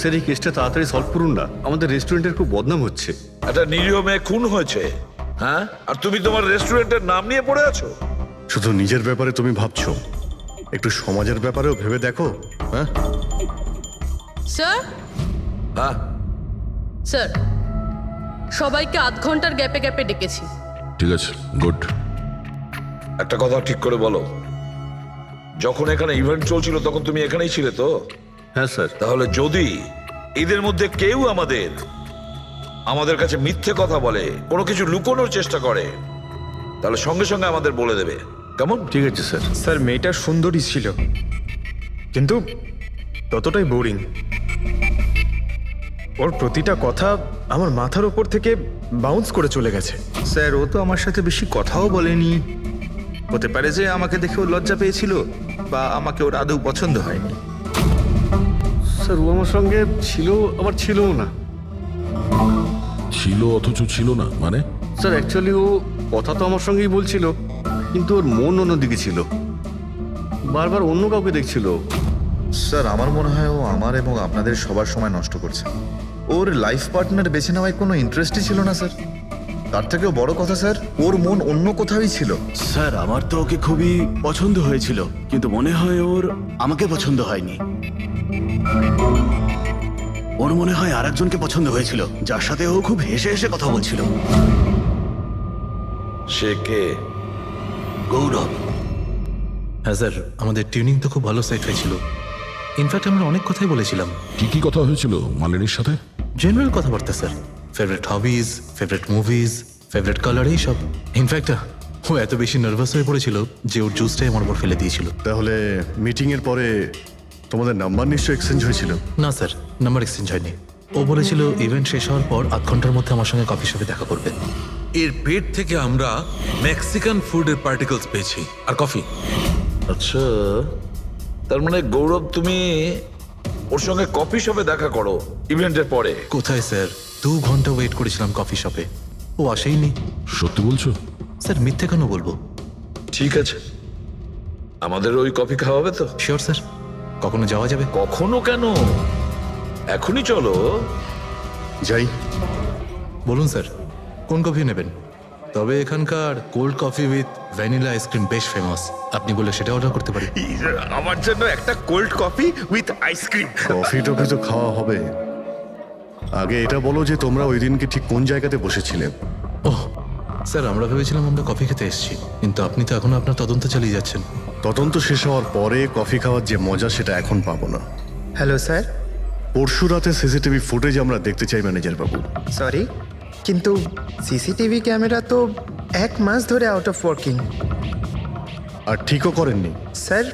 Sir এই কেসটা তাড়াতাড়ি সলভ করুন না, আমাদের রেস্টুরেন্টের খুব বদনাম হচ্ছে। একটা নিরীহ মেয়ে খুন হয়েছে, হ্যাঁ, আর তুমি তোমার রেস্টুরেন্টের নাম নিয়ে পড়ে আছো। শুধু নিজের ব্যাপারে তুমি ভাবছো, একটু সমাজের ব্যাপারেও ভেবে দেখো। হ্যাঁ স্যার, হ্যাঁ, স্যার সবাইকে আধ ঘন্টার গ্যাপে গ্যাপে ডেকেছি। ঠিক আছে, গুড। একটা কথা ঠিক করে বলো, যখন এখানে ইভেন্ট চলছিল তখন তুমি এখানেই ছিলে তো? হ্যাঁ স্যার। তাহলে যদি এদের মধ্যে কেউ আমাদের কাছে মিথ্যে কথা বলে, কোনো কিছু লুকোনোর চেষ্টা করে, তাহলে সঙ্গে সঙ্গে আমাদের বলে দেবে, কেমন? ঠিক আছে স্যার। স্যার মেয়েটা সুন্দরী ছিল, কিন্তু ততটাই বোরিং। ওর প্রতিটা কথা আমার মাথার ওপর থেকে বাউন্স করে চলে গেছে। স্যার ও তো আমার সাথে বেশি কথাও বলেনি। হতে পারে যে আমাকে দেখে ও লজ্জা পেয়েছিল, বা আমাকে ওর আদৌ পছন্দ হয়নি। স্যার ও আমার সঙ্গে ছিল, আবার ছিলও না। ছিল অথচ ছিল না মানে? স্যার অ্যাকচুয়ালি ও কথা তো আমার সঙ্গেই বলছিল, কিন্তু ওর মন অন্যদিকে ছিল, বারবার অন্য কাউকে দেখছিল। স্যার আমার মনে হয় ও আমার এবং আপনাদের সবার সময় নষ্ট করছে। ওর লাইফ পার্টনার বেছে নেওয়ায় কোনো ইন্টারেস্টই ছিল না স্যার। তার থেকেও বড় কথা স্যার, ওর মন অন্য কোথাওই ছিল। স্যার আমার তো ওকে খুবই পছন্দ হয়েছিল, কিন্তু মনে হয় ওর আমাকে পছন্দ হয়নি। ওর মনে হয় আরেকজনকে পছন্দ হয়েছিল, যার সাথে ও খুব হেসে হেসে কথা বলছিল। সে কে? গৌরব। হ্যাঁ স্যার, আমাদের টিউনিং তো খুব ভালো সেট হয়েছিল। ইনফ্যাক্ট আমরা অনেক কথাই বলেছিলাম। কি কি কথা হয়েছিল মালিনীর সাথে? জেনারেল কথাবার্তা sir, favourite hobbies, favourite movies, favourite colour, এইসব। ইনফ্যাক্ট ও এত বেশি নার্ভাস হয়ে পড়েছিল যে ওর জুসটাই আমার উপর ফেলে দিয়েছিল। তাহলে মিটিংয়ের পরে তোমাদের নাম্বার নিশ্চয়ই এক্সচেঞ্জ হয়েছিল? না স্যার, নাম্বার এক্সচেঞ্জ হয়নি। ও বলেছিল ইভেন্ট শেষ হওয়ার পর আধ ঘন্টার মধ্যে আমার সঙ্গে কফি শপে দেখা করবে। এর পেট থেকে আমরা মেক্সিকান ফুডের পার্টিকেলস পেয়েছি, আর কফি। আচ্ছা, তার মানে গৌরব তুমি ওর সঙ্গে কফি শপে দেখা করো ইভেন্টের পরে? কোথায় স্যার, 2 ঘন্টা ওয়েট করেছিলাম কফি শপে, ও আসেইনি। সত্যি বলছো? স্যার মিথ্যে কেন বলবো? ঠিক আছে, আমাদের ওই কফি খাওয়াবে তো? শিওর স্যার, কখনো যাওয়া যাবে? কখনো কেন, এখনই চলো। যাই। বলুন স্যার, কোন কফি নেবেন? তবে এখানকার cold coffee with vanilla ice cream বেশ ফেমাস, আপনি বলে সেটা অর্ডার করতে পারি। আমার জন্য একটা cold coffee with ice cream. Coffee toffee তো খাওয়া হবে, আগে এটা বলো যে তোমরা ওই দিনকে ঠিক কোন জায়গাতে বসেছিলে? ওহ স্যার, আমরা ভেবেছিলাম আমরা কফি খেতে এসেছি, কিন্তু আপনি তো এখনো আপনার তদন্ত চালিয়ে যাচ্ছেন। তদন্ত শেষ হওয়ার পরে কফি খাওয়ার যে মজা সেটা এখন পাবো না। Hello sir. পরশু রাতে সিসিটিভি ফুটেজ আমরা দেখতে চাই ম্যানেজার বাবু। সরি, কিন্তু সিসিটিভি ক্যামেরা তো 1 মাস ধরে আউট অফ ওয়ার্কিং। আর ঠিকও করেননি? স্যার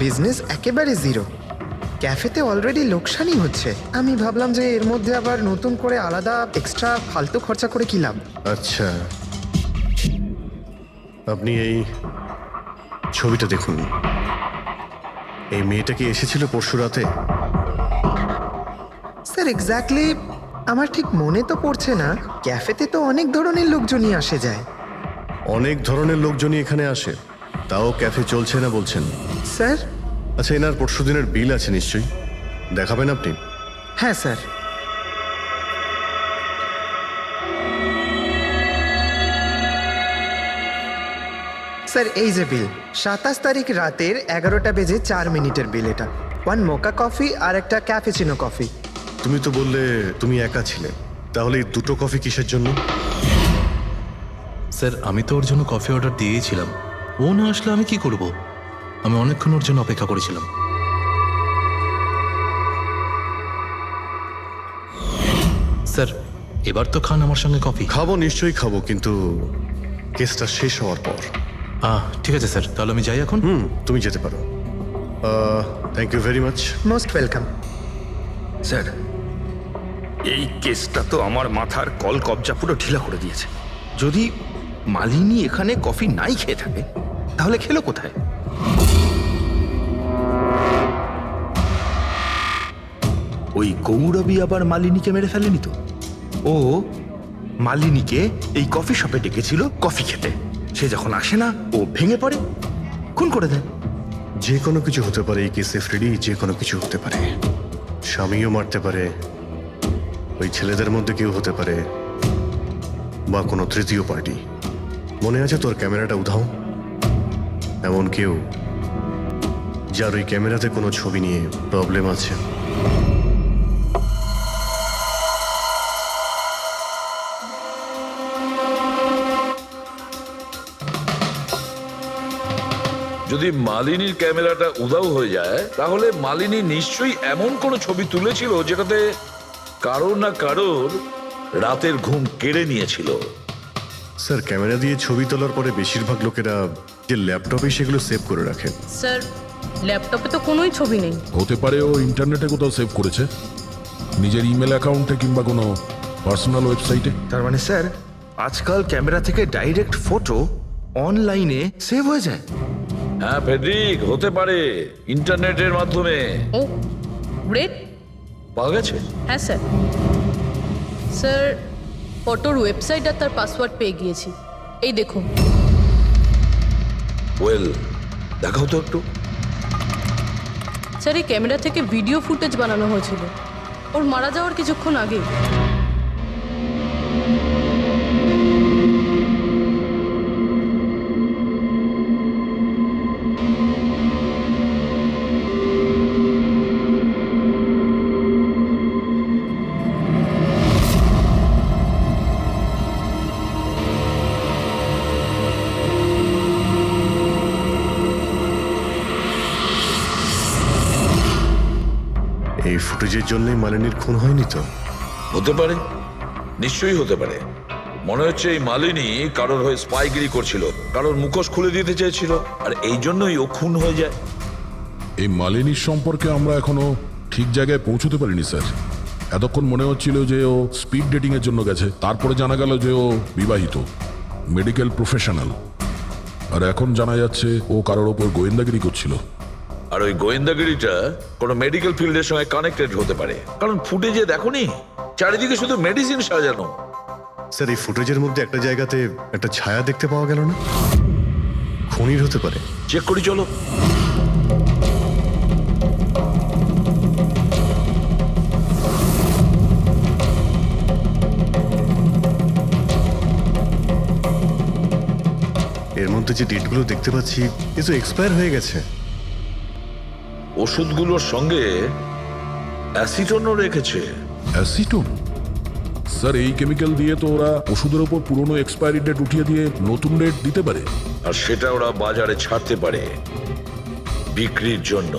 বিজনেস একেবারে জিরো, ক্যাফেতে অলরেডি লোকসানই হচ্ছে। আমি ভাবলাম যে এর মধ্যে আবার নতুন করে আলাদা এক্সট্রা ফালতু খরচা করে কি লাভ। আচ্ছা, আপনি এই ছবিটা দেখুন। এই মেয়েটা কি এসেছিল পরশু রাতে? স্যার এক্স্যাক্টলি আমার ঠিক মনে তো পড়ছে না। ক্যাফেতে তো অনেক ধরনের লোকজনই আসে যায়। অনেক ধরনের লোকজনই এখানে আসে, তাও ক্যাফে চলছে না বলছেন? স্যার আচ্ছা, এনার পরশু দিনের বিল আছে নিশ্চয়ই, দেখাবেন আপনি? হ্যাঁ স্যার। স্যার এই যে বিল, 27 তারিখ রাতের 11টা বেজে 4 মিনিটের বিল এটা। 1 মোকা কফি আর একটা ক্যাফেচিনো কফি। তুমি তো বললে তুমি একা ছিলে, তাহলে এই দুটো কফি কিসের জন্য? স্যার আমি তো ওর জন্য কফি অর্ডার দিয়েছিলাম, ও না আসলে আমি কি করব? আমি অনেকক্ষণ ওর জন্য অপেক্ষা করেছিলাম। স্যার এবার তো খান আমার সঙ্গে কফি। খাবো, নিশ্চয়ই খাবো, কিন্তু কেসটা শেষ হওয়ার পর। ঠিক আছে স্যার, তাহলে আমি যাই এখন। তুমি যেতে পারো। Thank you very much. Most welcome. Sir এই কেসটা তো আমার মাথার কল কবজা পুরো ঢিলা করে দিয়েছে। যদি মালিনী এখানে কফি নাই খেয়ে থাকে, তাহলে খেলো কোথায়? ওই গৌরবী আবার মালিনীকে মেরে ফেলেনি তো? ও মালিনীকে এই কফি শপে ডেকেছিল কফি খেতে, সে যখন আসে না ও ভেঙে পড়ে, খুন করে দেয়। যে কোনো কিছু হতে পারে এই কেসে ফ্রেডি, যে কোনো কিছু হতে পারে। স্বামীও মারতে পারে, ওই ছেলেদের মধ্যে কেউ হতে পারে, বা কোনো তৃতীয় পার্টি। মনে আছে তোর ক্যামেরাটা উধাও? এমন কেউ যার ওই ক্যামেরাতে কোনো ছবি নিয়ে প্রবলেম আছে। যদি মালিনীর ক্যামেরাটা উধাও হয়ে যায় তাহলে মালিনী নিশ্চয়ই এমন কোনো ছবি তুলেছিল যেটাতে কারোর না কারোর রাতের ঘুম কেড়ে নিয়েছিল। স্যার, ক্যামেরা দিয়ে ছবি তোলার পরে বেশিরভাগ লোকেরা যে ল্যাপটপে সেগুলো সেভ করে রাখেন। স্যার, ল্যাপটপে তো কোনোই ছবি নেই। হতে পারে ও ইন্টারনেটে কোথাও সেভ করেছে, নিজের ইমেল অ্যাকাউন্টে কিংবা কোনো পার্সোনাল ওয়েবসাইটে। তার মানে স্যার আজকাল ক্যামেরা থেকে ডাইরেক্ট ফটো অনলাইনে সেভ হয়ে যায়। হ্যাঁ ফেডরিক, হতে পারে ইন্টারনেটের মাধ্যমে। ও গ্রেট। পাওয়া গেছে? হ্যাঁ স্যার। স্যার, ফটোর ওয়েবসাইট আর তার পাসওয়ার্ড পেয়ে গিয়েছি। এই দেখুন। ওয়েল, দেখাও তো একটু। স্যার, এই ক্যামেরা থেকে ভিডিও ফুটেজ বানানো হয়েছিল ওর মারা যাওয়ার কিছুক্ষণ আগে। এই ফুটেজের জন্যই মালিনীর খুন হয়নি তো? হতে পারে, নিশ্চয়ই হতে পারে। মনে হচ্ছে এই মালিনী কারোর হয়ে স্পাইগিরি করছিল, কারোর মুখোশ খুলে দিতে চেয়েছিল, আর এই জন্যই ও খুন হয়ে যায়। এই মালিনীর সম্পর্কে আমরা এখনো ঠিক জায়গায় পৌঁছতে পারিনি স্যার। এতক্ষণ মনে হচ্ছিল যে ও স্পিড ডেটিং এর জন্য গেছে, তারপরে জানা গেল যে ও বিবাহিত, মেডিকেল প্রফেশনাল, আর এখন জানা যাচ্ছে ও কারোর ওপর গোয়েন্দাগিরি করছিল। আর ওই গোয়েন্দাগিরিটা কোনো মেডিকেল ফিল্ডের সঙ্গে কানেক্টেড হতে পারে, কারণ ফুটেজে দেখোনি চারিদিকে শুধু মেডিসিন সাজানো। স্যার, এই ফুটেজের মধ্যে একটা জায়গাতে একটা ছায়া দেখতে পাওয়া গেল না? খুনির হতে পারে। চেক করি চলো। এর মধ্যে যে ডেটগুলো দেখতে পাচ্ছি এ তো এক্সপায়ার হয়ে গেছে। ওষুধগুলোর সঙ্গে অ্যাসিটনও রেখেছে। অ্যাসিটোন? স্যার, এই কেমিক্যাল দিয়ে তো ওরা ওষুধের ওপর পুরনো এক্সপায়ারি ডেট উঠিয়ে দিয়ে নতুন ডেট দিতে পারে, আর সেটা ওরা বাজারে ছাড়তে পারে বিক্রির জন্য।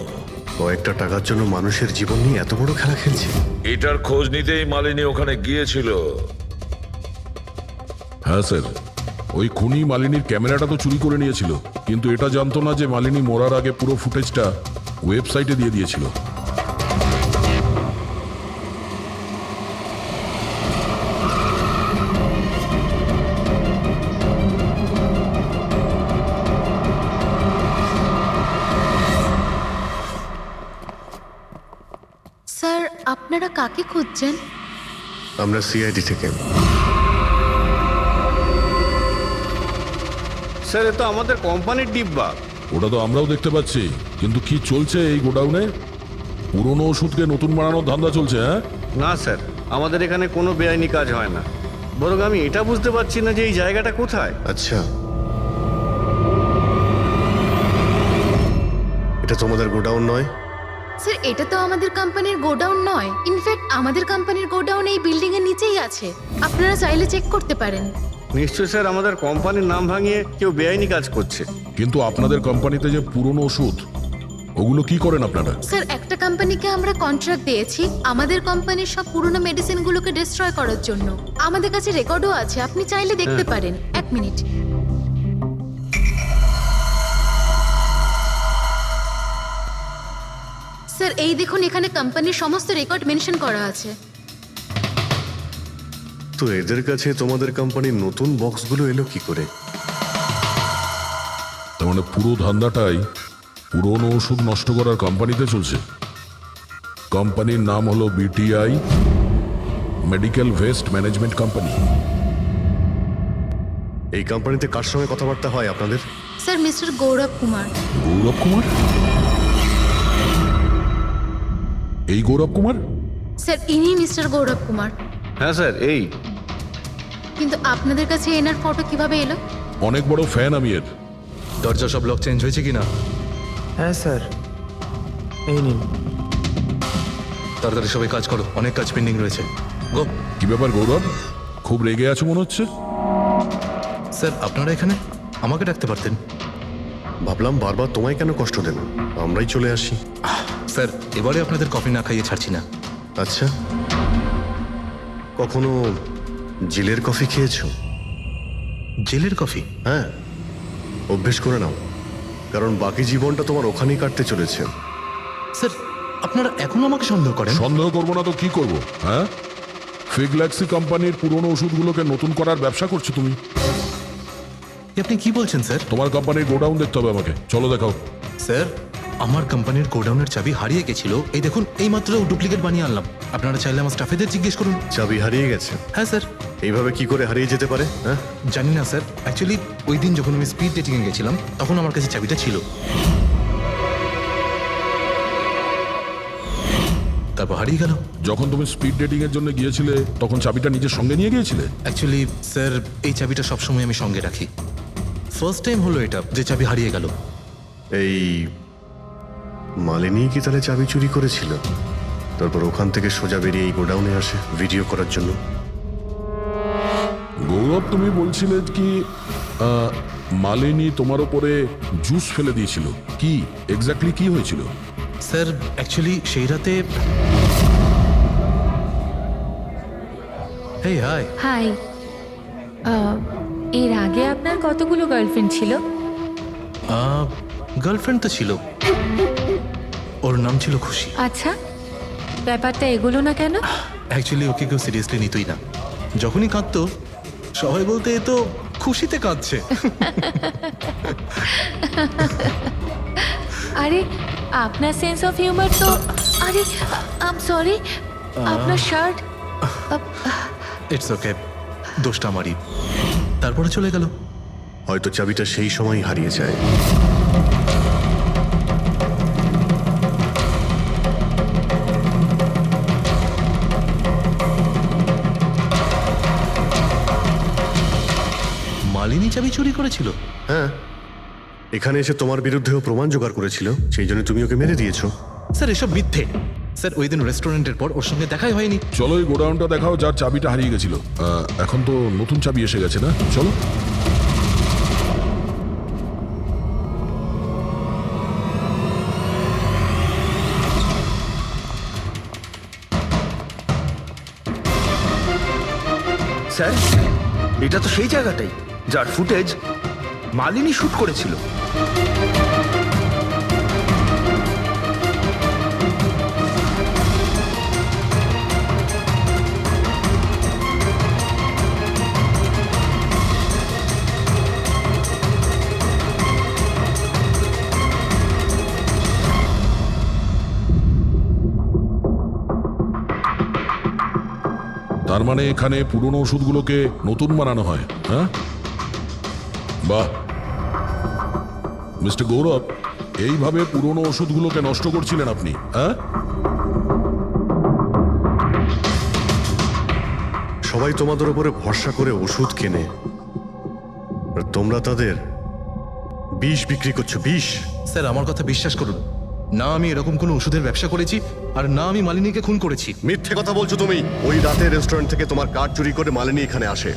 কয়েকটা টাকার জন্য মানুষের জীবন নিয়ে এত বড় খেলা খেলছে। এটার খোঁজ নিতেই মালিনী ওখানে গিয়েছিল। হ্যাঁ স্যার, ওই খুনি মালিনীর ক্যামেরাটা তো চুরি করে নিয়েছিল, কিন্তু এটা জানতো না যে মালিনী মরার আগে পুরো ফুটেজটা ওয়েবসাইটে দিয়ে দিয়েছিল। স্যার, আপনারা কাকে খুঁজছেন? আমরা সিআইডি থেকে। স্যার, এ তো আমাদের কোম্পানির ডিব্বা। ওটা তো আমরাও দেখতে পাচ্ছি, কিন্তু কি চলছে এই গোডাউনে? পুরনো ওষুধকে নতুন বানানোর ধান্দা চলছে? হ্যাঁ না স্যার, আমাদের এখানে কোনো বেআইনি কাজ হয় না। বরং আমি এটা বুঝতে পারছি না যে এই জায়গাটা কোথায়। আচ্ছা, এটা তোমাদের গোডাউন নয়? স্যার, এটা তো আমাদের কোম্পানির গোডাউন নয়। ইনফ্যাক্ট আমাদের কোম্পানির গোডাউন এই বিল্ডিং এর নিচেই আছে। আপনারা চাইলে চেক করতে পারেন। নিশ্চয়ই স্যার, আমাদের কোম্পানির নাম ভাঙিয়ে কেউ বেআইনি কাজ করছে। কিন্তু আপনাদের কোম্পানিতে যে পুরনো ওষুধ, ওগুলো কি করেন আপনারা? স্যার, একটা কোম্পানিকে আমরা কন্ট্রাক্ট দিয়েছি আমাদের কোম্পানির সব পুরনো মেডিসিনগুলোকে ডিস্ট্রয় করার জন্য। আমাদের কাছে রেকর্ডও আছে, আপনি চাইলে দেখতে পারেন। এক মিনিট। স্যার, এই দেখুন, এখানে কোম্পানির সমস্ত রেকর্ড মেনশন করা আছে। তো এদের কাছে তোমাদের কোম্পানির নতুন বক্সগুলো এলো কি করে? তার মানে পুরো ধান্দাটাই পুরনো ওষুধ নষ্ট করার কোম্পানিতে চলছে। কোম্পানির নাম হলো BTI, medical waste management company. এই কোম্পানিতে কার সঙ্গে কথাবার্তা হয় আপনাদের? স্যার, মিস্টার গৌরব কুমার। গৌরব কুমার? এই গৌরব কুমার? স্যার ইনি মিস্টার গৌরব কুমার। হ্যাঁ স্যার, এই কিন্তু আপনাদের কাছে এনার ফটো কিভাবে এলো? অনেক বড় ফ্যান আমি এর। দরজা সব লক চেঞ্জ হয়েছে কিনা? হ্যাঁ স্যার, এই নিন। তাড়াতাড়ি সবাই কাজ করো, অনেক কাজ পেন্ডিং রয়েছে। গো। কি ব্যাপার গৌরব, খুব রেগে আছো মনে হচ্ছে? স্যার আপনারা এখানে? আমাকে ডাকতে পারতেন। ভাবলাম বারবার তোমায় কেন কষ্ট দেব, আমরাই চলে আসি। স্যার এবারে আপনাদের কফি না খাইয়ে ছাড়ছি না। আচ্ছা, কখনো জেলের কফি খেয়েছো? জেলের কফি? হ্যাঁ, অভ্যেস করে নাও, কারণ বাকি জীবনটা তোমার ওখানেই কাটতে চলেছে। স্যার আপনারা এখনো আমাকে সন্দেহ করেন? সন্দেহ করবো না তো কি করব? হ্যাঁ, ফিগল্যাক্সি কোম্পানির পুরনো ওষুধগুলোকে নতুন করার ব্যবসা করছো তুমি। আপনি কি বলছেন স্যার? তোমার কোম্পানির গোডাউন দেখতে হবে আমাকে, চলো দেখাও। স্যার আমার কোম্পানির গোডাউনের চাবি হারিয়ে গেছিল, এই দেখুন এই মাত্র ডুপ্লিকেট বানিয়ে আনলাম। আপনারা চাইলে আমার স্টাফেদের জিজ্ঞেস করুন। চাবি হারিয়ে গেছে? হ্যাঁ স্যার। এইভাবে কি করে হারিয়ে যেতে পারে? হ্যাঁ, জানি না স্যার, অ্যাকচুয়ালি ওই দিন যখন আমি স্পিড ডেটিংয়ে গেছিলাম তখন আমার কাছে চাবিটা ছিল। তারপর হারিয়ে গেল। যখন তুমি স্পিড ডেটিং এর জন্য গিয়েছিলে তখন চাবিটা নিজের সঙ্গে নিয়ে গিয়েছিলে? অ্যাকচুয়ালি স্যার এই চাবিটা সবসময় আমি সঙ্গে রাখি। ফার্স্ট টাইম হলো এটা যে চাবি হারিয়ে গেল। এই মালিনী কি তাহলে চাবি চুরি করেছিল, তারপর ওখান থেকে সোজা বেরিয়ে এই গোডাউনে আসে ভিডিও করার জন্য? গৌরব তুমি বলছিলে কি মালিনী তোমার ওপরে জুস ফেলে দিয়েছিল, কি এক্স্যাক্টলি কি হয়েছিল? স্যার অ্যাকচুয়ালি সেই রাতে হেই হাই। হাই, এর আগে আপনার কতগুলো গার্লফ্রেন্ড ছিল? গার্লফ্রেন্ড তো ছিল, ওর নাম ছিল খুশি। আচ্ছা, ব্যাপারটা এগুলো না কেন? অ্যাকচুয়ালি ওকে কেউ সিরিয়াসলি নিতই না, যখনই কাঁদতো সবাই বলতে এ তো খুশিতে কাঁদছে। আরে আপনার সেন্স অফ হিউমার তো, আরে আই এম সরি, আপনার শার্ট। ইটস ওকে, দোষটা আমারই। তারপরে চলে গেল। হয়তো চাবিটা সেই সময় হারিয়ে যায়। মালিনী চাবি চুরি করেছিল? হ্যাঁ, এখানে এসে তোমার বিরুদ্ধেও প্রমাণ জোগাড় করেছিল, সেই জন্য তুমি ওকে মেরে দিয়েছো। স্যার এসব মিথ্যে। স্যার ওই দিন রেস্টুরেন্টের পর ওর সঙ্গে দেখাই হয়নি। চলো এই গোডাউনটা দেখাও যার চাবিটা হারিয়ে গেছিল। এখন তো নতুন চাবি এসে গেছে না, চলো। স্যার এটা তো সেই জায়গাটাই যার ফুটেজ মালিনী শুট করেছিল। তার মানে এখানে পুরনো ওষুধগুলোকে নতুন বানানো হয়? হ্যাঁ, বাহ। মিস্টার গৌরব, এইভাবে পুরনো ওষুধগুলোকে নষ্ট করছিলেন আপনি? হ্যাঁ, সবাই তোমাদের উপরে ভরসা করে ওষুধ কেনে, আর তোমরা তাদের বিষ বিক্রি করছো। বিষ? স্যার আমার কথা বিশ্বাস করুন, না আমি এরকম কোনো ওষুধের ব্যবসা করেছি, আর না আমি মালিনীকে খুন করেছি। মিথ্যে কথা বলছো তুমি। ওই রাতে রেস্টুরেন্ট থেকে তোমার কার্ড চুরি করে মালিনী এখানে আসে।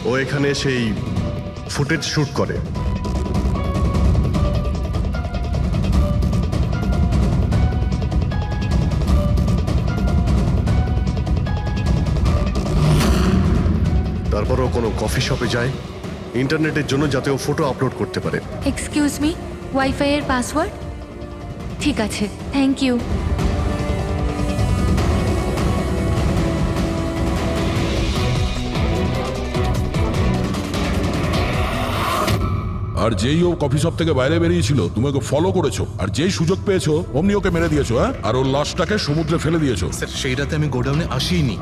ও এখানে সেই ফুটেজ শুট করে। তারপরও কোনো কফি শপে যায় ইন্টারনেটের জন্য, যাতে ও ফটো আপলোড করতে পারে। এক্সকিউজ মি, ওয়াইফাই এর পাসওয়ার্ড? ঠিক আছে, থ্যাংক ইউ। আর যেই ও কফি শপ থেকে বাইরে বেরিয়েছিল তুমি ওকে ফলো করেছো, আর যেই সুযোগ পেয়েছো অমনি ওকে মেরে দিয়েছো, হ্যাঁ? আর ওর লাশটাকে সমুদ্রে ফেলে দিয়েছো। স্যার সেই রাতে আমি গোডাউনে আসিনি,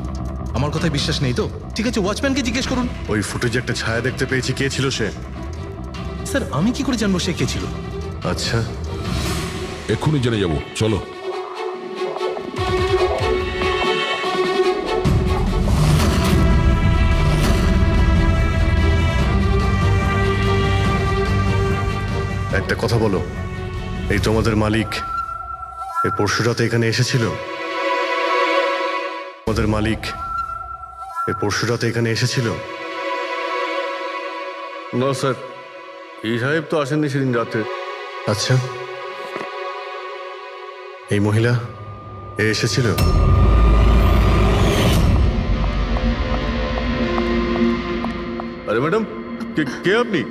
আমার কথায় বিশ্বাস নেই তো? ঠিক আছে, ওয়াচম্যানকে জিজ্ঞেস করুন। ওই ফুটেজে একটা ছায়া দেখতে পেয়েছি, কে ছিল সে? স্যার আমি কি করে জানবো সে কে ছিল? আচ্ছা, এক্ষুনি জেনে যাবো, চলো। একটা কথা বলো, এই তোমাদের মালিক এই পরশু রাতে এখানে এসেছিল? তোমাদের মালিক এই পরশু রাতে এখানে এসেছিল? না স্যার, এই সাহেব তো আসেননি সেদিন রাতে। আচ্ছা, এই মহিলা এ এসেছিল? আরে ম্যাডাম, কে আপনি?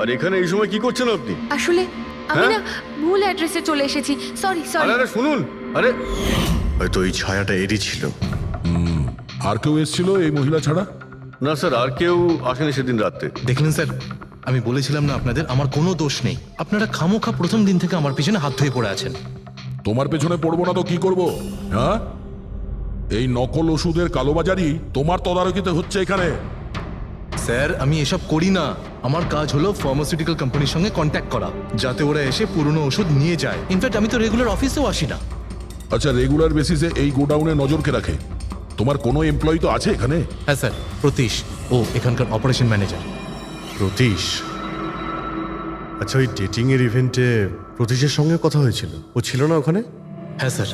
আর এখানে এই সময় কি করছেন আপনি? আসলে আমি হ্যাঁ? না ভুল অ্যাড্রেসে চলে এসেছি, সরি সরি। আরে শুনুন, আরে হয়তো এই ছায়াটা এরই ছিল। আর কেউ এসেছিল এই মহিলা ছাড়া? না স্যার, আর কেউ আসেনি সেদিন রাতে। দেখলেন স্যার, আমি বলেছিলাম না আপনাদের আমার কোনো দোষ নেই। আপনারা খামোখা প্রথম দিন থেকে আমার পিছনে হাত ধুয়ে পড়ে আছেন। তোমার পেছনে পড়বো না তো কি করব? হ্যাঁ, এই নকল ওষুধের কালোবাজারি তোমার তদারকিতে হচ্ছে এখানে। স্যার আমি এসব করি না, আমার কাজ হলো ফার্মাসিউটিক্যাল কোম্পানির সঙ্গে কন্ট্যাক্ট করা, যাতে ওরা এসে পুরনো ওষুধ নিয়ে যায়। ইনফ্যাক্ট আমি তো রেগুলার অফিসেও আসি না। আচ্ছা, রেগুলার বেসিসে এই গোডাউনে নজর কে রাখে? তোমার কোনো এমপ্লয়ি তো আছে এখানে? হ্যাঁ স্যার, প্রতীশ, ও এখানকার অপারেশন ম্যানেজার। প্রতীশ? আচ্ছা, ওই ডেটিং এর ইভেন্টে প্রতীশের সঙ্গে কথা হয়েছিল, ও ছিল না ওখানে? হ্যাঁ স্যার।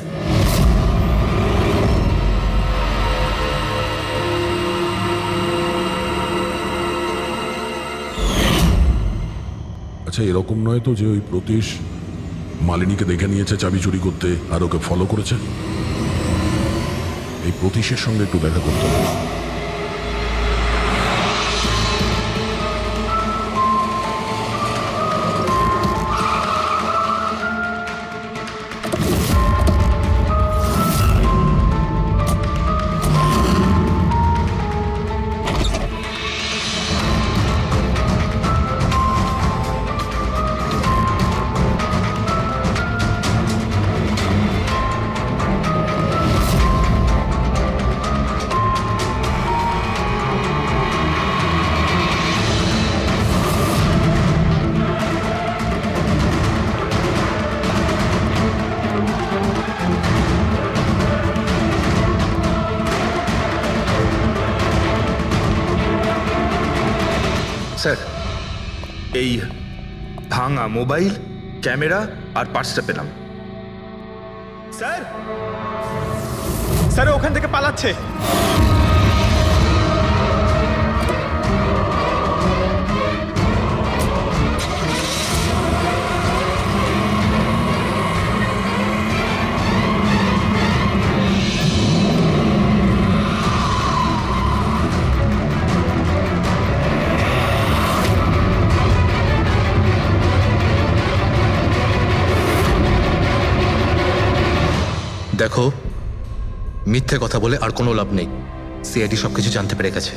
আচ্ছা, এরকম নয় তো যে ওই প্রতীশ মালিনীকে দেখে নিয়েছে চাবি চুরি করতে আর ওকে ফলো করেছে? এই প্রতীশের সঙ্গে একটু দেখা করতে হবে। স্যার, এই ভাঙা মোবাইল, ক্যামেরা আর পার্সটা পেলাম। স্যার, স্যার ওখান থেকে পালাচ্ছে। দেখো, মিথ্যে কথা বলে আর কোনো লাভ নেই। সিআইডি সবকিছু জানতে পেরে গেছে।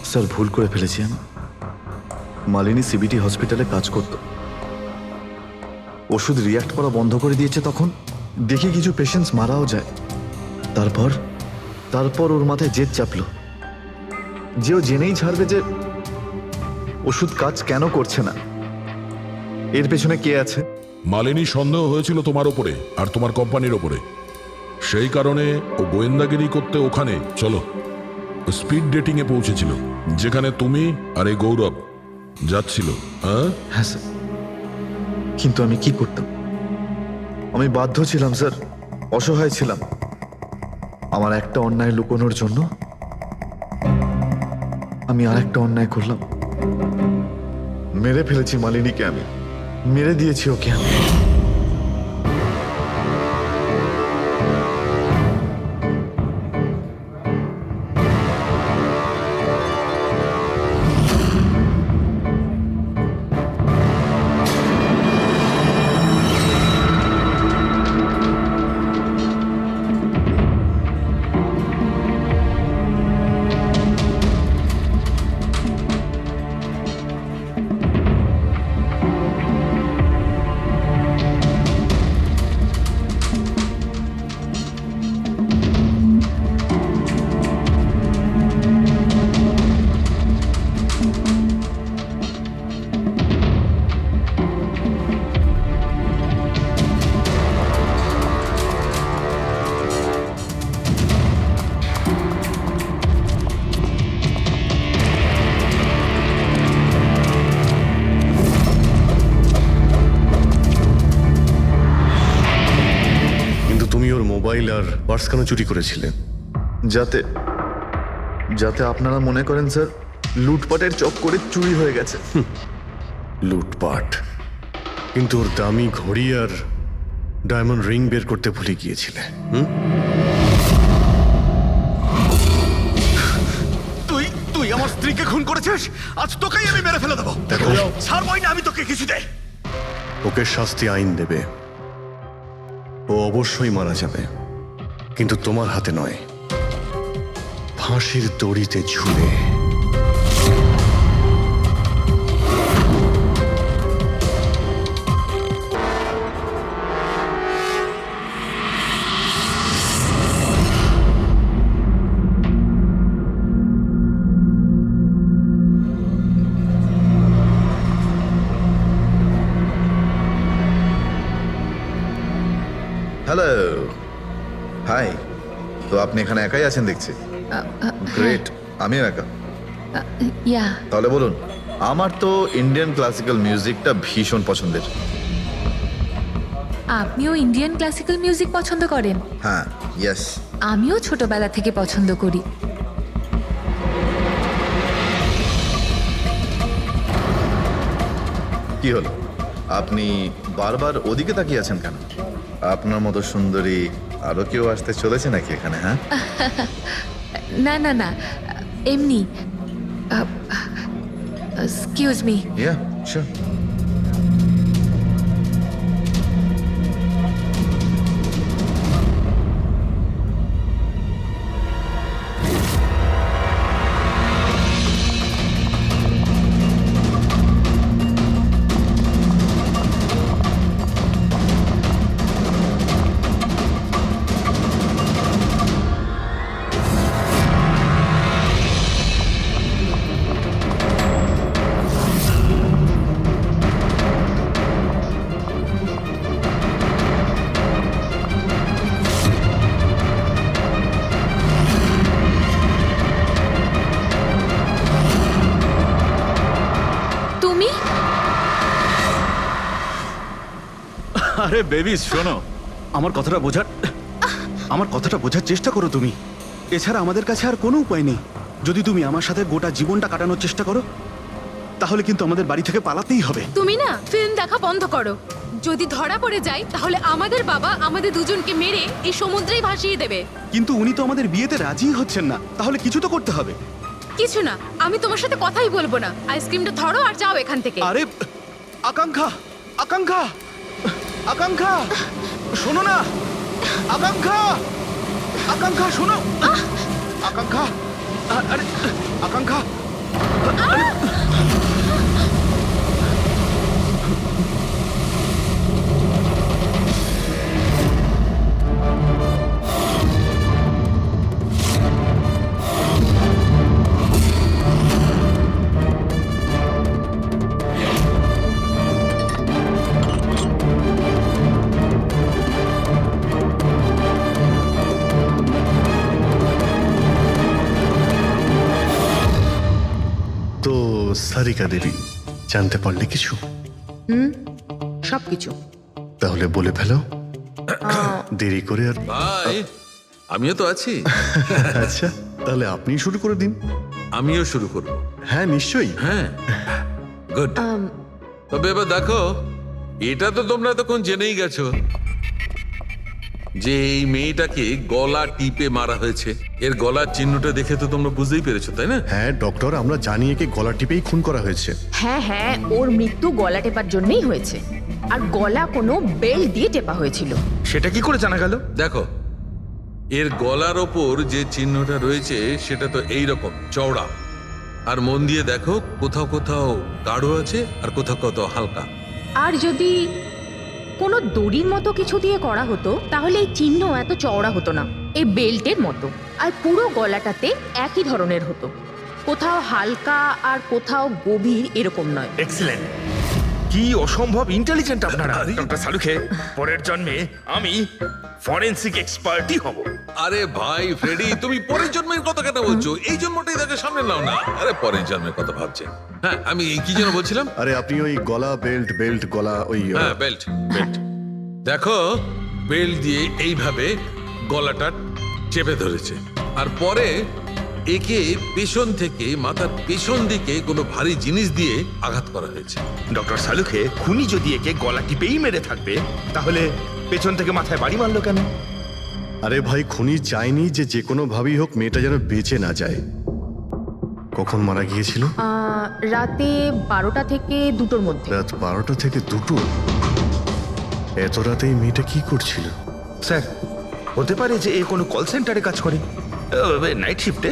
স্যার, ভুল করে ফেলেছি আমি। মালিনী সিবিটি হসপিটালে কাজ করত, ওষুধ রিয়াক্ট করা বন্ধ করে দিয়েছে। তখন দেখি কিছু পেশেন্টস মারাও যায়। তারপর ওর মাথায় জেদ চাপলো যে ও জেনেই ছাড়বে যে ওষুধ কাজ কেন করছে না, এর পেছনে কে আছে। মালিনী সন্দেহ হয়েছিল তোমার ওপরে আর তোমার কোম্পানির ওপরে, সেই কারণে ও গোয়েন্দাগিরি করতে ওখানে চলো স্পিড ডেটিং এ পৌঁছেছিল, যেখানে তুমি আর এই গৌরব যাচ্ছিল। হ্যাঁ স্যার, কিন্তু আমি কি করতাম? আমি বাধ্য ছিলাম স্যার, অসহায় ছিলাম। আমার একটা অন্যায় লুকোনোর জন্য আমি আর একটা অন্যায় করলাম। মেরে ফেলেছি মালিনীকে, আমি মেরে দিয়েছি ওকে আমি। মোবাইল আর পার্স কেন চুরি করেছিলে? যাতে যাতে আপনারা মনে করেন স্যার লুটপাটের চক্করে চুরি হয়ে গেছে। লুটপাট? কিন্তু ওর দামি ঘড়ি আর ডায়মন্ড রিং বের করতে ভুলে গিয়েছিলে। তুই তুই আমার স্ত্রীকে খুন করেছিস, আজ তোকেই আমি মেরে ফেলে দেবো। দেখো, ছাড়বই না আমি তোকে কিছুতে। ওকে শাস্তি আইন দেবে, ও অবশ্যই মারা যাবে, কিন্তু তোমার হাতে নয়, ফাঁসির দড়িতে ঝুলে। Hello, hi. তো আপনি এখানে একাই আছেন দেখছি। গ্রেট, আমিও একা। ইয়া, তাহলে বলুন। আমার তো ইন্ডিয়ান ক্লাসিক্যাল মিউজিকটা ভীষণ পছন্দের। আপনিও ইন্ডিয়ান ক্লাসিক্যাল মিউজিক পছন্দ করেন? হ্যাঁ, ইয়েস। আমিও ছোটবেলা থেকে পছন্দ করি। কি হলো, আপনি বারবার ওদিকে তাকিয়ে আছেন কেন? আপনার মতো সুন্দরী আরো কেউ আসতে চলেছে নাকি এখানে? হ্যাঁ, না না না, এমনি। Excuse me. Yeah, sure. তুমি? আরে বেবি শোনো, আমার কথাটা বোঝার চেষ্টা করো তুমি। এছাড়া আমাদের কাছে আর কোনো উপায় নেই। যদি তুমি আমার সাথে গোটা জীবনটা কাটানোর চেষ্টা করো, তাহলে কিন্তু আমাদের বাড়ি থেকে পালাতেই হবে। তুমি না ফিল্ম দেখা বন্ধ করো। যদি ধরা পড়ে যায় তাহলে আমাদের বাবা আমাদের দুজনকে মেরে এই সমুদ্রেই ভাসিয়ে দেবে। কিন্তু উনি তো আমাদের বিয়েতে রাজি হচ্ছেন না, তাহলে কিছু তো করতে হবে। কিছু না, আমি তোমার সাথে কথাই বলবো না। আইসক্রিমটা ধরো আর যাও এখান থেকে। আরে আকাঙ্ক্ষা, আকাঙ্ক্ষা, আকাঙ্ক্ষা, শোনো না। আকাঙ্ক্ষা, আকাঙ্ক্ষা শোনো। আকাঙ্ক্ষা, আরে আকাঙ্ক্ষা। তো সারিকা দেবী, জানতে পারলে কিছু? সবকিছু। তাহলে বলে ফেলো, দেরি করে আর। ভাই, আমিও তো আছি। আচ্ছা, তাহলে আপনি শুরু করে দিন। আমিও শুরু করব। হ্যাঁ, নিশ্চয়ই। হ্যাঁ, গুড। তবে এবার দেখো, এটা তো তোমরা তখন জেনেই গেছো যে এই মেয়েটাকে গলা টিপে মারা হয়েছে। এর গলার চিহ্নটা দেখে তো তোমরা বুঝতেই পেরেছো, তাই না? হ্যাঁ ডক্টর, আমরা জানি একে গলা টিপেই খুন করা হয়েছে। হ্যাঁ হ্যাঁ, ওর মৃত্যু গলা টেপার জন্যই হয়েছে, আর গলা কোনো বেল্ট দিয়ে টেপা হয়েছিল। সেটা কি করে জানা গেল? দেখো, এর গলার ওপর যে চিহ্নটা রয়েছে সেটা তো এইরকম চওড়া, আর মন দিয়ে দেখো কোথাও কোথাও গাঢ় আছে আর কোথাও কোথাও হালকা। আর যদি কোনো দড়ির মতো কিছু দিয়ে করা হতো তাহলে এই চিহ্ন এত চওড়া হতো না, এই বেল্টের মতো। আর পুরো গলাটাতে একই ধরনের হতো, কোথাও হালকা আর কোথাও গভীর, এরকম নয়। এক্সিলেন্ট। কি অসম্ভব ইন্টেলিজেন্ট আপনারা। ডক্টর সালুখে, পরের জন্মে আমি ফরেনসিক এক্সপার্টই হব। আরে ভাই ফ্রেডি, তুমি পরের জন্মের কথা কেন বলছো? এই জন্মটাই তাকে সামনে নাও না। আরে পরের জন্মের কথা ভাবছে। হ্যাঁ, আমি কি যেন বলছিলাম? আরে আপনি ওই গলা বেল্ট গলা ওই হ্যাঁ, বেল্ট। দেখো, বেল্ট দিয়ে এইভাবে গলাটা চেপে ধরেছে আর পরে একে পেছন থেকে মাথার পেছন দিকে কোনো ভারী জিনিস দিয়ে আঘাত করা হয়েছে। ডক্টর সালুখে খুনি যদি একে গলা টিপেই মেরে থাকবে তাহলে পেছন থেকে মাথায় বাড়ি মারলো কেন? আরে ভাই, খুনি চায়নি যে যে কোনো ভাবেই হোক মেয়েটা যেন বেঁচে না যায়। কখন মারা গিয়েছিল? রাতে 12টা থেকে 2টোর মধ্যে। রাত 12টা থেকে 2টো? এত রাতে এই মেয়েটা কি করছিল? স্যার, হতে পারে যে এ কোনো কল সেন্টারে কাজ করে নাইট শিফটে।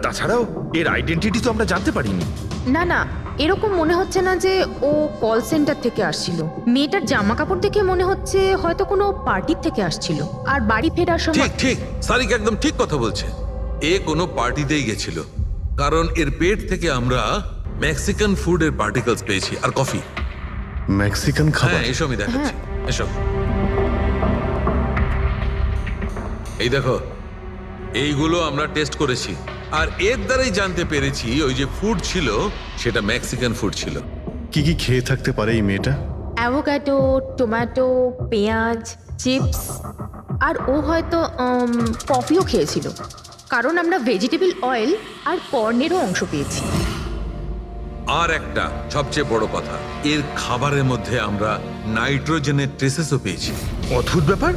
তাছাড়াও এর আইডেন্টিটি তো আমরা জানতে পারিনি। না না, এরকম মনে হচ্ছে না যে ও কল সেন্টার থেকে আসছিল। মেয়েটার জামা কাপড় দেখে মনে হচ্ছে হয়তো কোনো পার্টির থেকে আসছিল আর বাড়ি ফেরার সময়। ঠিক ঠিক, সারিক একদম ঠিক কথা বলছে। এ কোনো পার্টিতেই গেছিল, কারণ এর পেট থেকে আমরা মেক্সিকান ফুডের পার্টিকেলস পেয়েছি আর কফি। মেক্সিকান খাবার? হ্যাঁ, এসবই দেখাচ্ছি, এসব। এই দেখো, এইগুলো আমরা টেস্ট করেছি আর এর দ্বারাই জানতে পেরেছি ওই যে ফুড ছিল সেটা মেক্সিকান ফুড ছিল। কি কি খেয়ে থাকতে পারে এই মেয়েটা? অ্যাভোকাডো, টমেটো, পেঁয়াজ, চিপস, আর ও হয়তো কফিও খেয়েছিল, কারণ আমরা ভেজিটেবল অয়েল আর কর্নেরও অংশ পেয়েছি। আর একটা সবচেয়ে বড় কথা, এর খাবারের মধ্যে আমরা নাইট্রোজেনের ট্রেসেসও পেয়েছি। অদ্ভুত ব্যাপার,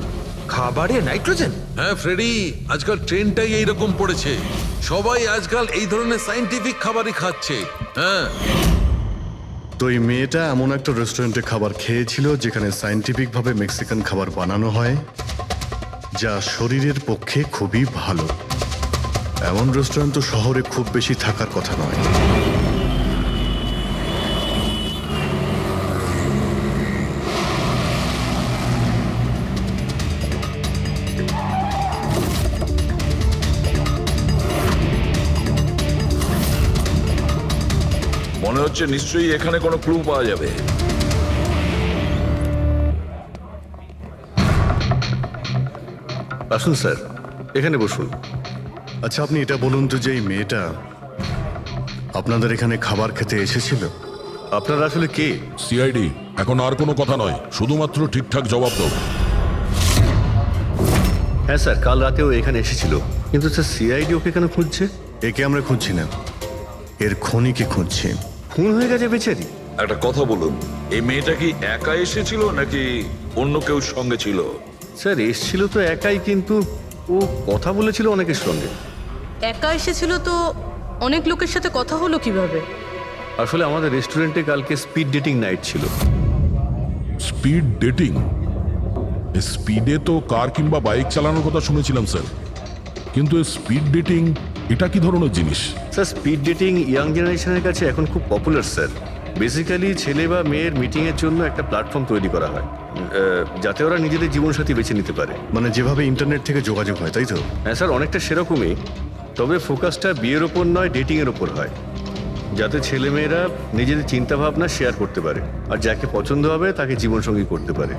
খাবারে নাইট্রোজেন? হ্যাঁ ফ্রেডি, আজকাল ট্রেন্ডটাই এইরকম পড়েছে। সবাই আজকাল এই ধরনের সায়েন্টিফিক খাবারই খাচ্ছে। হ্যাঁ, তো এই মেয়েটা এমন একটা রেস্টুরেন্টে খাবার খেয়েছিল যেখানে সায়েন্টিফিক ভাবে মেক্সিকান খাবার বানানো হয়, যা শরীরের পক্ষে খুবই ভালো। এমন রেস্টুরেন্ট তো শহরে খুব বেশি থাকার কথা নয়। মনে হচ্ছে নিশ্চয়ই এখানে কোনো ক্লু পাওয়া যাবে। আসুন স্যার, এখানে বসুন। আচ্ছা, আপনি এটা বলুন তো যে এই মেয়েটা আপনাদের এখানে খাবার খেতে এসেছিল? আপনারা আসলে কে? সিআইডি। এখন আর কোনো কথা নয়, শুধুমাত্র ঠিকঠাক জবাব দাও। হ্যাঁ স্যার, কাল রাতেও এখানে এসেছিল, কিন্তু স্যার সিআইডি ওকে কেন খুঁজছে? একে আমরা খুঁজছি না, এর খনিকে খুঁজছি। খুন হয়ে গেছে বেচারি। একটা কথা বলুন, এই মেয়েটা কি একা এসেছিল নাকি অন্য কেউ সঙ্গে ছিল? স্যার এসছিল তো একাই, কিন্তু ও কথা বলেছিল অনেকের সঙ্গে। একা এসেছিল তো অনেক লোকের সাথে কথা হলো কিভাবে? আসলে আমাদের রেস্টুরেন্টে কালকে স্পিড ডেটিং নাইট ছিল। Speed dating? স্পিডে তো কার কিংবা বাইক চালানোর কথা শুনেছিলাম স্যার, কিন্তু স্পিড ডেটিং এটা কি ধরনের জিনিস? স্যার স্পিড ডেটিং ইয়াং জেনারেশনের কাছে এখন খুব পপুলার স্যার। বেসিক্যালি ছেলে বা মেয়ের মিটিংয়ের জন্য একটা প্ল্যাটফর্ম তৈরি করা হয়, যাতে ওরা নিজেদের জীবনসাথী বেছে নিতে পারে। মানে যেভাবে ইন্টারনেট থেকে যোগাযোগ হয়, তাই তো? হ্যাঁ স্যার, অনেকটা সেরকমই, তবে ফোকাসটা বিয়ের ওপর নয়, ডেটিংয়ের ওপর হয়, যাতে ছেলেমেয়েরা নিজেদের চিন্তাভাবনা শেয়ার করতে পারে আর যাকে পছন্দ হবে তাকে জীবনসঙ্গী করতে পারে।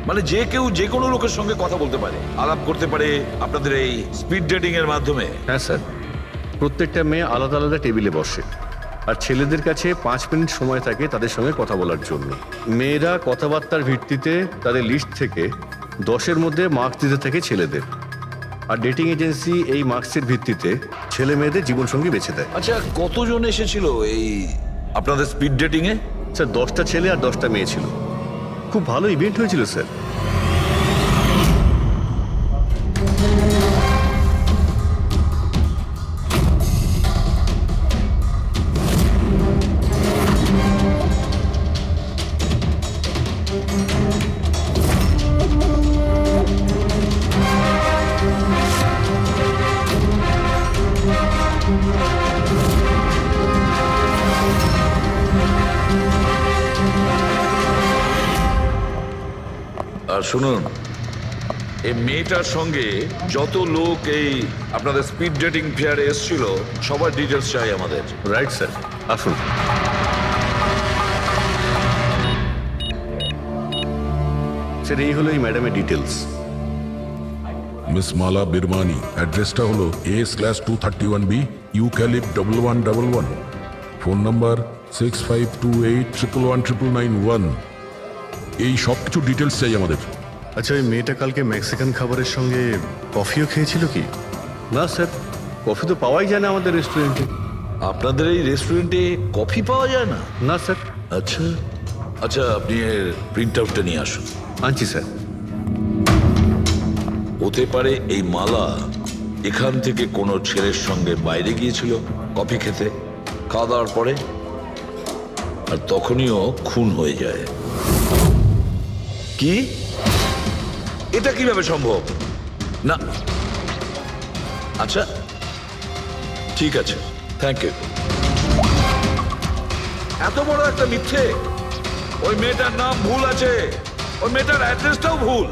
মানে যে কেউ যে কোনো লোকের সঙ্গে কথা বলতে পারে, আলাপ করতে পারে আপনাদের এই স্পিড ডেটিং এর মাধ্যমে? হ্যাঁ স্যার, প্রত্যেকটা মেয়ে আলাদা আলাদা টেবিলে বসে আর ছেলেদের কাছে 5 মিনিট সময় থাকে তাদের সঙ্গে কথা বলার জন্য। মেয়েরা কথাবার্তার ভিত্তিতে তাদের লিস্ট থেকে 10-এর মধ্যে মার্কস দিতে থাকে ছেলেদের, আর ডেটিং এজেন্সি এই মার্কসের ভিত্তিতে ছেলে মেয়েদের জীবনসঙ্গী বেছে দেয়। আচ্ছা, কতজন এসেছিল এই আপনাদের স্পিড ডেটিং এ? স্যার 10টা ছেলে আর 10টা মেয়ে ছিল। খুব ভালো ইভেন্ট হয়েছিল স্যার। আর শুনুন, এই মেয়েটার সঙ্গে যত লোক এই আপনাদের স্পিড ডেটিং ফেয়ারে এসেছিল সবার ডিটেলস চাই আমাদের। রাইট স্যার, আসুন। স্যার এই হলো এই ম্যাডামের ডিটেলস। মিস মালা বিরমানি, অ্যাড্রেসটা হলো A/231B ইউক্যালিপ 1111, ফোন নাম্বার 6528119991। এই সব কিছু ডিটেলস চাই আমাদের। আচ্ছা, ওই মেয়েটা কালকে মেক্সিকান খাবারের সঙ্গে কফিও খেয়েছিল কি? না স্যার, কফি তো পাওয়াই যায় না আমাদের রেস্টুরেন্টে। আপনাদের এই রেস্টুরেন্টে কফি পাওয়া যায় না? না স্যার। আচ্ছা আচ্ছা, আপনি এর প্রিন্ট আউটটা নিয়ে আসুন। আনছি স্যার। হতে পারে এই মালা এখান থেকে কোনো ছেলের সঙ্গে বাইরে গিয়েছিল কফি খেতে, খাওয়া দাওয়ার পরে, আর তখনইও খুন হয়ে যায়। কি? এটা কিভাবে সম্ভব? না, আচ্ছা ঠিক আছে, থ্যাংক ইউ। এত বড় একটা মিথ্যে! ওই মেয়েটার নাম ভুল আছে, ওই মেয়েটার অ্যাড্রেসটাও ভুল।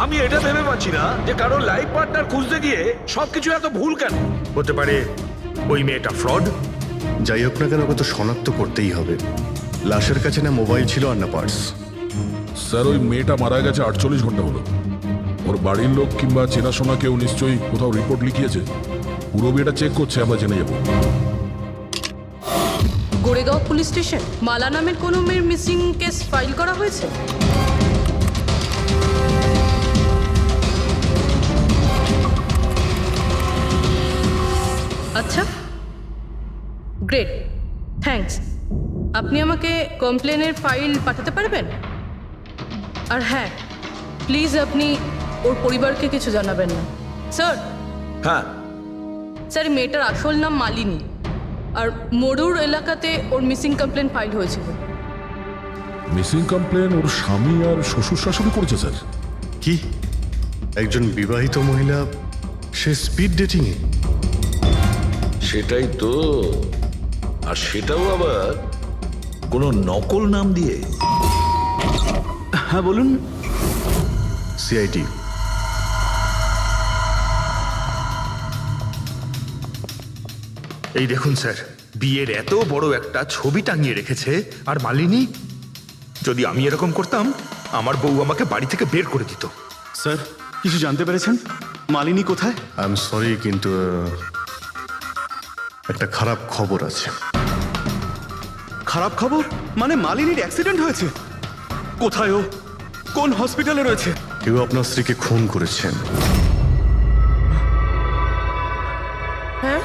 আমি এটা ভেবে পাচ্ছি না যে কারো লাইফ পার্টনার খুঁজতে গিয়ে সবকিছু এত ভুল কেন। হতে পারে ওই মেয়েটা ফ্রড। যাই হোক না কেন, ওকে তো শনাক্ত করতেই হবে। লাশের কাছে না মোবাইল ছিল আর না পার্স। স্যার, ওই মেয়েটা মারা গেছে 48 ঘন্টা হলো। ওর বাড়ির লোক কিংবা চেনাশোনা কেউ নিশ্চয়ই কোথাও রিপোর্ট লিখিয়েছে। পুরো বিয়েটা চেক করছে, আমরা জেনে যাবো। গোরেগাঁও পুলিশ স্টেশন মালা নামের কোনো মেয়ের মিসিং কেস ফাইল করা হয়েছে? আচ্ছা, গ্রেট, থ্যাঙ্কস। আপনি আমাকে কমপ্লেনের ফাইল পাঠাতে পারবেন? আর হ্যাঁ, প্লিজ আপনি ওর পরিবারকে কিছু জানাবেন না। স্যার, হ্যাঁ স্যার, এই মেয়েটার আসল নাম মালিনী, আর মরুর এলাকাতে ওর মিসিং কমপ্লেন ফাইল হয়েছিল। মিসিং কমপ্লেন ওর স্বামী আর শ্বশুর শাশুড়ি করেছে স্যার। কি? একজন বিবাহিত মহিলা, সে স্পিড ডেটিং এ? সেটাই তো, আর সেটাও আবার কোনো নকল নাম দিয়ে। হ্যাঁ বলুন। সিআইডি। এই দেখুন স্যার, বিয়ের এত বড় একটা ছবি টাঙিয়ে রেখেছে, আর মালিনী। যদি আমি এরকম করতাম, আমার বউ আমাকে বাড়ি থেকে বের করে দিত। স্যার, কিছু জানতে পেরেছেন? মালিনী কোথায়? আই এম সরি, কিন্তু একটা খারাপ খবর আছে। খারাপ খবর? মানে মালিনীর অ্যাক্সিডেন্ট হয়েছে? কোথায় ও? কোন হসপিটালে রয়েছে? কেউ আপনার স্ত্রীকে খুন করেছেন। হ্যাঁ?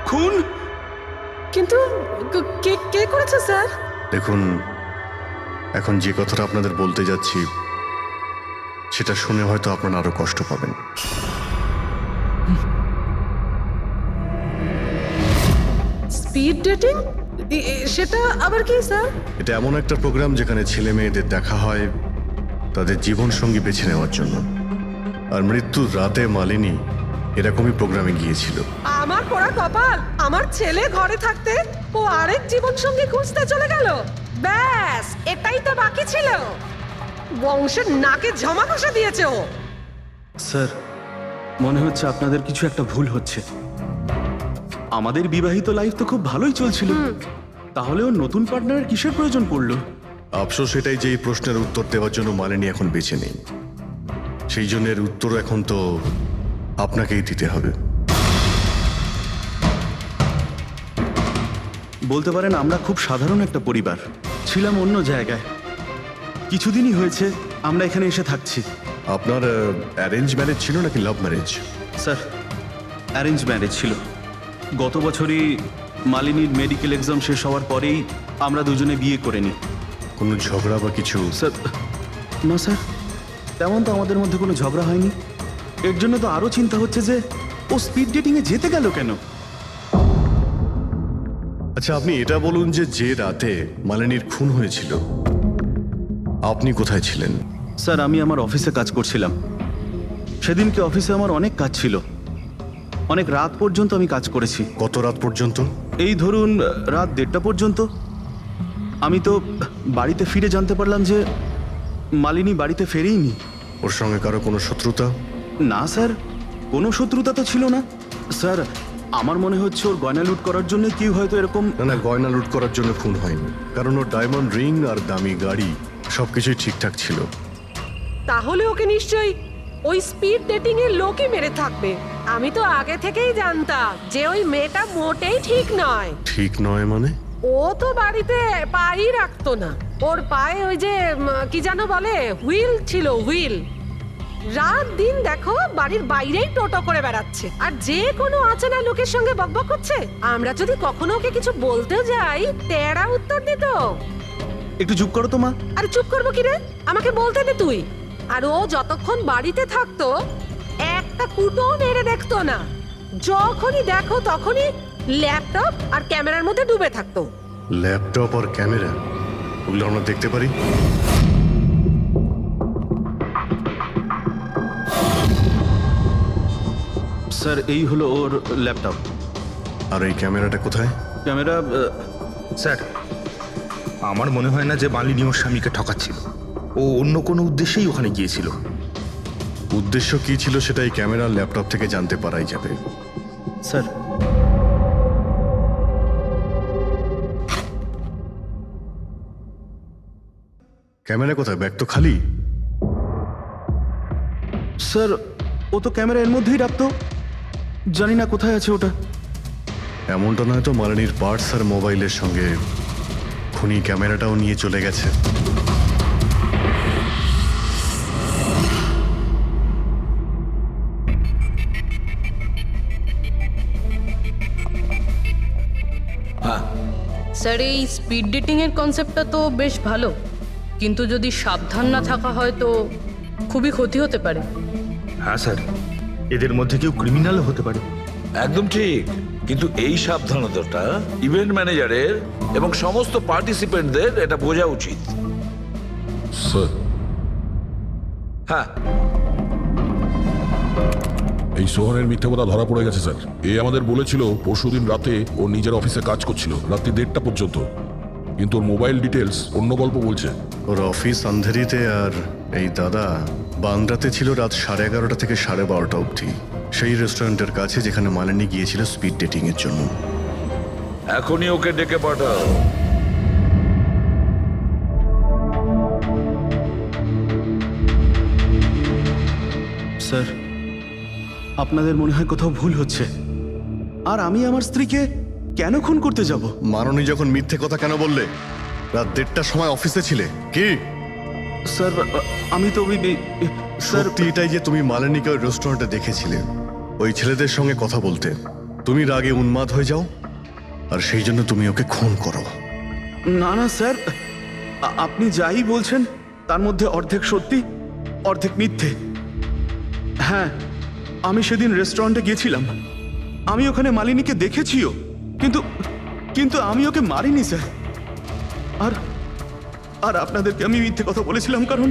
খুন? কিন্তু কে কে করেছে স্যার? দেখুন, এখন যে কথাটা আপনাদের বলতে যাচ্ছি সেটা শুনে হয়তো আপনারা আরো কষ্ট পাবেন। Speed dating? সেটা আবার কি স্যার? এটা এমন একটা প্রোগ্রাম যেখানে ছেলে মেয়েদের দেখা হয় তাদের জীবন সঙ্গী বেছে নেওয়ার জন্য। আর মৃত্যুর রাতে মালিনী এরকমই প্রোগ্রামে গিয়েছিল। আমার পোড়া কপাল, আমার ছেলে ঘরে থাকতে ও আরেক জীবন সঙ্গী খুঁজতে চলে গেল। ব্যাস, এটাই তো বাকি ছিল। বংশের নাকে ঝমা কষা দিয়েছে ও। স্যার, মনে হচ্ছে আপনাদের কিছু একটা ভুল হচ্ছে। আমাদের বিবাহিত লাইফ তো খুব ভালোই চলছিল, তাহলে ওর নতুন পার্টনারের কিসের প্রয়োজন পড়লো? আফসোস এটাই যে এই প্রশ্নের উত্তর দেওয়ার জন্য মালিনী এখন বেঁচে নেই। সেই জন্য এর উত্তর এখন তো আপনাকেই দিতে হবে। বলতে পারেন আমরা খুব সাধারণ একটা পরিবার, ছিলাম অন্য জায়গায়। কিছুদিনই হয়েছে আমরা এখানে এসে থাকছি। আপনার অ্যারেঞ্জ ম্যারেজ ছিল নাকি love marriage? Sir, arrange marriage ছিল। গত বছরই মালিনীর মেডিকেল এক্সাম শেষ হওয়ার পরেই আমরা দুজনে বিয়ে করে নিই। কোনো ঝগড়া বা কিছু? স্যার, না স্যার, তেমন তো আমাদের মধ্যে কোনো ঝগড়া হয়নি। এর জন্য তো আরও চিন্তা হচ্ছে যে ও স্পিড ডেটিংয়ে যেতে গেল কেন। আচ্ছা, আপনি এটা বলুন যে যে রাতে মালিনীর খুন হয়েছিল আপনি কোথায় ছিলেন? স্যার, আমি আমার অফিসে কাজ করছিলাম। সেদিনকে অফিসে আমার অনেক কাজ ছিল, অনেক রাত পর্যন্ত আমি কাজ করেছি। কত রাত পর্যন্ত? এই ধরুন রাত 1:30 পর্যন্ত। আমি তো বাড়িতে ফিরে জানতে পারলাম যে মালিনী বাড়িতে ফেরেইনি। ওর সঙ্গে কারো কোনো শত্রুতা? না স্যার, কোনো শত্রুতা তো ছিল না। স্যার, আমার মনে হচ্ছে ওর গয়না লুট করার জন্য কেউ হয়তো এরকম। না, গয়না লুট করার জন্য খুন হয়নি, কারণ ওর ডায়মন্ড রিং আর দামি গাড়ি সবকিছুই ঠিকঠাক ছিল। তাহলে ওকে নিশ্চয়ই ওই স্পিড ডেটিং এর লোকই মেরে থাকবে। আমি তো আগে থেকেই জানতাম যে ওই মেয়েটা মোটেই ঠিক নয়। ঠিক নয় মানে? ও তো বাড়িতে পাই রাখতো না, ওর পায়ে ওই যে কি জানো বলে হুইল ছিল, হুইল। রাত দিন দেখো বাড়ির বাইরেই টোটো করে বেড়াচ্ছে, আর যে কোনো অচেনা লোকের সঙ্গে বকবক করছে। আমরা যদি কখনো ওকে কিছু বলতেও যাই, তেরা উত্তর দিত। একটু চুপ করো তো মা। আরে চুপ করবো কি রে, আমাকে বলতে দে তুই। আর ও যতক্ষণ বাড়িতে থাকতো একটা কুটো নেড়ে দেখতো না, যখনই দেখো তখনই ল্যাপটপ আর ক্যামেরার মধ্যে ডুবে থাকতো। ল্যাপটপ আর ক্যামেরা, ওগুলো আমরা দেখতে পারি? স্যার এই হলো ওর ল্যাপটপ। আর এই ক্যামেরাটা কোথায়? ক্যামেরা স্যার, আমার মনে হয় না যে মালিনী ওর স্বামীকে ঠকাচ্ছিল। ও অন্য কোনো উদ্দেশ্যেই ওখানে গিয়েছিল। উদ্দেশ্য কি ছিল সেটা এই ক্যামেরা ল্যাপটপ থেকে জানতে পারাই যাবে। স্যার ক্যামেরা কোথায়? ব্যাগ তো খালি। স্যার ও তো ক্যামেরা এর মধ্যেই রাখতো, জানি না কোথায় আছে ওটা। এমনটা নয় তো মালিনীর পার্টস আর মোবাইলের সঙ্গে খুনি ক্যামেরাটাও নিয়ে চলে গেছে? স্যার এই স্পিড ডেটিং এর কনসেপ্টটা তো বেশ ভালো, কিন্তু যদি সাবধান না থাকা হয় তো খুবই ক্ষতি হতে পারে। হ্যাঁ স্যার, এদের মধ্যে কেউ ক্রিমিনালও হতে পারে। একদম ঠিক, কিন্তু এই সাবধানতাটা ইভেন্ট ম্যানেজারের এবং সমস্ত পার্টিসিপেন্টদের এটা বোঝা উচিত। স্যার, হ্যাঁ, এই সোহনের মিথ্যে কথা ধরা পড়ে গেছে স্যার। এ আমাদের বলেছিল পরশুদিন রাতে ও নিজের অফিসে কাজ করছিল রাত্রি 1:30 পর্যন্ত, কিন্তু ওর মোবাইল ডিটেলস অন্য গল্প বলছে। ওর অফিস আন্ধেরিতে, আর এই দাদা বান্দ্রাতে ছিল রাত 11:30 থেকে 12:30 অবধি, সেই রেস্টুরেন্টের কাছে যেখানে মালিনী গিয়েছিল স্পিড ডেটিং এর জন্য। এখনই ওকে ডেকে পাঠাও। স্যার আপনাদের মনে হয় কোথাও ভুল হচ্ছে। আর আমি আমার স্ত্রীকে কেন খুন করতে যাব? মাননী যখন মিথ্যে কথা কেন বললে? রাত 1:30টার সময় অফিসে ছিলে কি? স্যার আমি তো স্যার সত্যি এটাই যে তুমি মালিনীকে ওই রেস্টুরেন্টে দেখেছিলে ওই ছেলেদের সঙ্গে কথা বলতে। তুমি রাগে উন্মাদ হয়ে যাও আর সেই জন্য তুমি ওকে খুন করো। না না স্যার, আপনি যাই বলছেন তার মধ্যে অর্ধেক সত্যি অর্ধেক মিথ্যে। হ্যাঁ, আমি সেদিন রেস্টুরেন্টে গিয়েছিলাম, আমি ওখানে মালিনীকে দেখেছিও, কিন্তু কিন্তু আমি ওকে মারিনি স্যার। আর আর আপনাদেরকে আমি মিথ্যে কথা বলেছিলাম কারণ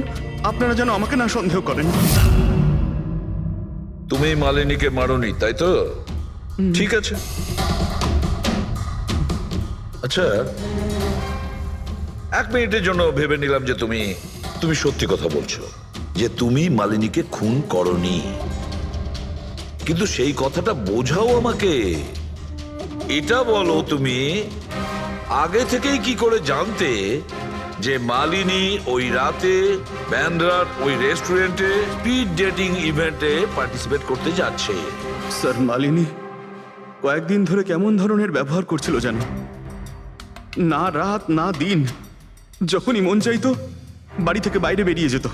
আপনারা যেন আমাকে না সন্দেহ করেন। তুমি মালিনীকে মারোনি, তাই তো? ঠিক আছে। আচ্ছা, 1 মিনিটের জন্য ভেবে নিলাম যে তুমি সত্যি কথা বলছো, যে তুমি মালিনীকে খুন করনি, কিন্তু সেই কথাটা বোঝাও আমাকে। এটা বলো, তুমি আগে থেকেই কি করে জানতে যে মালিনী ওই রাতে ব্যান্ড্রার ওই রেস্টুরেন্টে স্পিড ডেটিং ইভেন্টে পার্টিসিপেট করতে যাচ্ছে? স্যার মালিনী কয়েকদিন ধরে কেমন ধরনের ব্যবহার করছিল জানো? না রাত না দিন, যখনই মন চাইতো বাড়ি থেকে বাইরে বেরিয়ে যেত।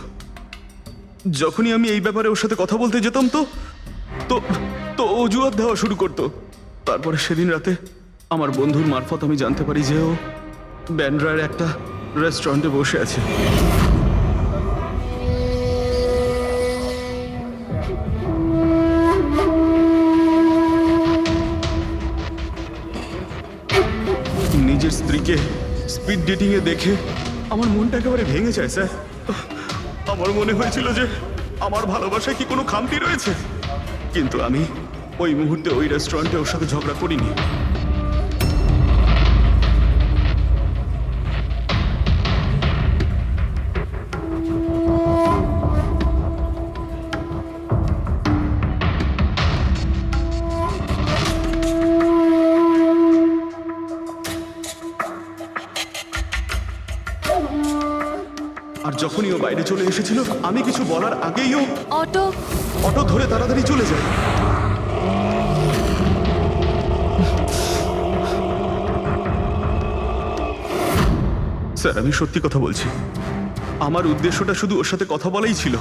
যখনই আমি এই ব্যাপারে ওর সাথে কথা বলতে যেতাম তো তো তো অজুহাত দেওয়া শুরু করতো। তারপরে সেদিন রাতে আমার বন্ধুর মারফত আমি জানতে পারি যে ও ব্যান্ড্রার একটা রেস্টুরেন্টে বসে আছে। নিজের স্ত্রীকে স্পিড ডেটিং এ দেখে আমার মনটা একেবারে ভেঙে যায় স্যার। আমার মনে হয়েছিল যে আমার ভালোবাসায় কি কোনো খামতি রয়েছে, কিন্তু আমি ওই মুহূর্তে ওই রেস্টুরেন্টে ওর সাথে ঝগড়া করিনি। আর যখনই ও বাইরে চলে এসেছিল আমি কিছু বলার আগেই ও অটো ধরে তাড়াতাড়ি চলে যায়। স্যার আমি সত্যি কথা বলছি, আমার উদ্দেশ্যটা শুধু ওর সাথে কথা বলাই ছিল,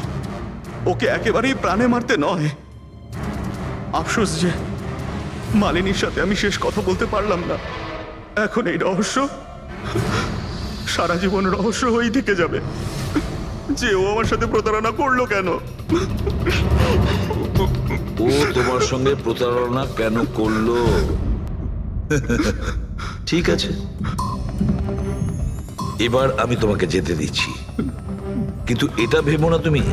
ওকে একেবারেই প্রাণে মারতে নয়। আফসোস যে মালিনীর সাথে আমি শেষ কথা বলতে পারলাম না। এখন এই রহস্য সারা জীবন রহস্য হয়েই থেকে যাবে যে ও আমার সাথে প্রতারণা করলো কেন। ও তোমার সঙ্গে প্রতারণা কেন করলো? ঠিক আছে, এবার আমি তোমাকে যেতে দিচ্ছি, কিন্তু এটা ভেবো না তুমি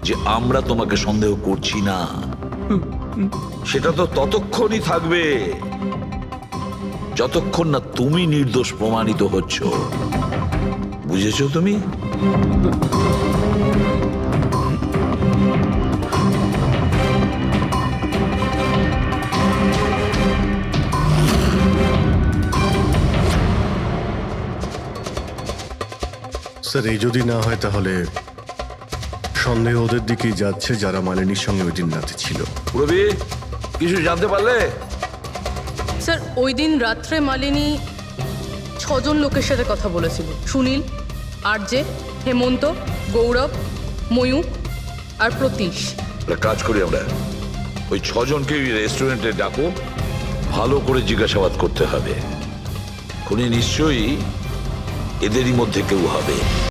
যে আমরা তোমাকে সন্দেহ করছি না। সেটা তো ততক্ষণই থাকবে যতক্ষণ না তুমি নির্দোষ প্রমাণিত হচ্ছ। বুঝেছো তুমি? স্যার এই যদি না হয় তাহলে সন্দেহ ওদের দিকেই যাচ্ছে যারা মালিনীর সঙ্গে ওই দিন রাতে ছিল। রবি, কিছু জানতে পারলে? স্যার ওই দিন রাত্রে মালিনী 6 জন লোকের সাথে কথা বলেছিল। সুনীল, আরজে, হেমন্ত, গৌরব, ময়ূক আর প্রতীশ। একটা কাজ করি আমরা, ওই 6 জনকে রেস্টুরেন্টে ডাকো, ভালো করে জিজ্ঞাসাবাদ করতে হবে। খুনি নিশ্চয়ই এদেরই মধ্যে কেউ হবে।